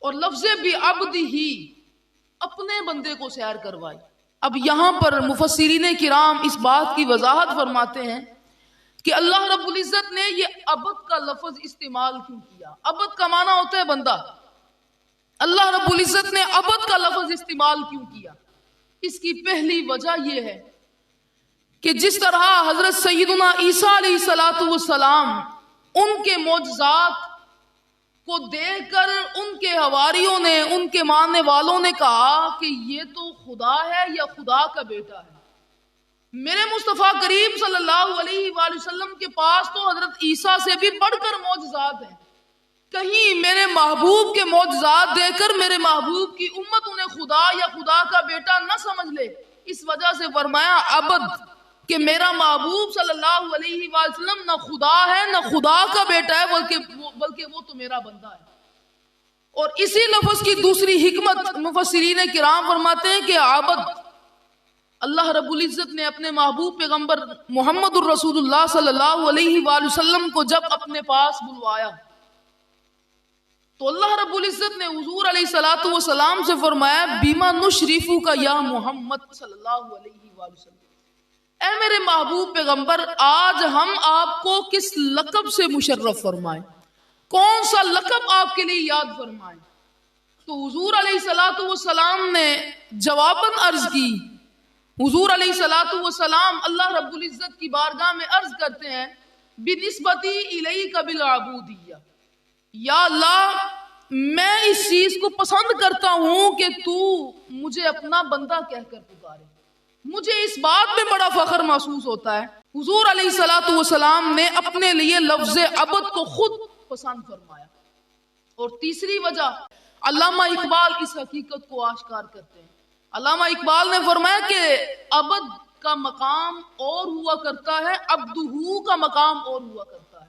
اور لفظ بھی عبدہ، اپنے بندے کو سیر کروائی۔ اب یہاں پر مفسرین کرام اس بات کی وضاحت فرماتے ہیں کہ اللہ رب العزت نے یہ عبد کا لفظ استعمال کیوں کیا۔ عبد کا معنی ہوتا ہے بندہ، اللہ رب العزت نے عبد کا لفظ استعمال کیوں کیا؟ اس کی پہلی وجہ یہ ہے کہ جس طرح حضرت سیدنا عیسیٰ علیہ السلام ان کے معجزات کو دیکھ کر ان کے حواریوں نے، ان کے ماننے والوں نے کہا کہ یہ تو خدا ہے یا خدا کا بیٹا ہے۔ میرے مصطفیٰ کریم صلی اللہ علیہ وآلہ وسلم کے پاس تو حضرت عیسیٰ سے بھی بڑھ کر معجزات ہیں، کہیں میرے محبوب کے معجزات دیکھ کر میرے محبوب کی امت انہیں خدا یا خدا کا بیٹا نہ سمجھ لے۔ اس وجہ سے فرمایا عبد، کہ میرا محبوب صلی اللہ علیہ وآلہ وسلم نہ خدا ہے نہ خدا کا بیٹا ہے، بلکہ وہ تو میرا بندہ ہے۔ اور اسی لفظ کی دوسری حکمت مفسرین کرام فرماتے ہیں کہ عبد، اللہ رب العزت نے اپنے محبوب پیغمبر محمد الرسول اللہ صلی اللہ علیہ وآلہ وسلم کو جب اپنے پاس بلوایا تو اللہ رب العزت نے حضور علیہ السلام سے فرمایا بیما نشریفو کا یا محمد صلی اللہ علیہ وآلہ وسلم، اے میرے محبوب پیغمبر، آج ہم آپ کو کس لقب سے مشرف فرمائیں، کون سا لقب آپ کے لیے یاد فرمائیں؟ تو حضور علیہ السلام نے جواباً عرض کی، حضور علیہ السلام اللہ رب العزت کی بارگاہ میں عرض کرتے ہیں بنسبتی الیک بالعبودیہ، یا اللہ میں اس چیز کو پسند کرتا ہوں کہ تو مجھے اپنا بندہ کہہ کر پکارے، مجھے اس بات میں بڑا فخر محسوس ہوتا ہے۔ حضور علیہ السلام نے اپنے لیے لفظ عبد کو خود پسند فرمایا۔ اور تیسری وجہ علامہ اقبال اس حقیقت کو آشکار کرتے ہیں۔ علامہ اقبال نے فرمایا کہ عبد کا مقام اور ہوا کرتا ہے، عبدہ کا مقام اور ہوا کرتا ہے۔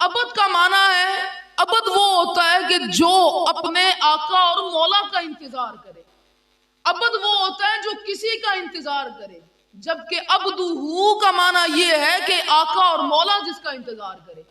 عبد کا معنی ہے، عبد وہ ہوتا ہے کہ جو اپنے آقا اور مولا کا انتظار کرے، عبد وہ ہوتا ہے جو کسی کا انتظار کرے، جبکہ عبدہ کا معنی یہ ہے کہ آقا اور مولا جس کا انتظار کرے۔